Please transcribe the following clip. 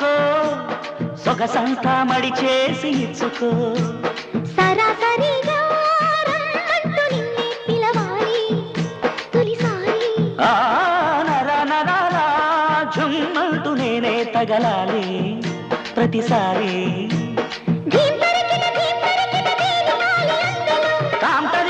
అందుకో సొగసంతా మడి చేసి ఇచ్చుకో సరాసరిగా రమ్మంటూ నిన్నే పిలవాలి తొలిసారి నరా నరాలా జుమ్మంటూ నేనే తగలాలి ప్రతిసారి ధీం తరకిట తేలియాలి అందులో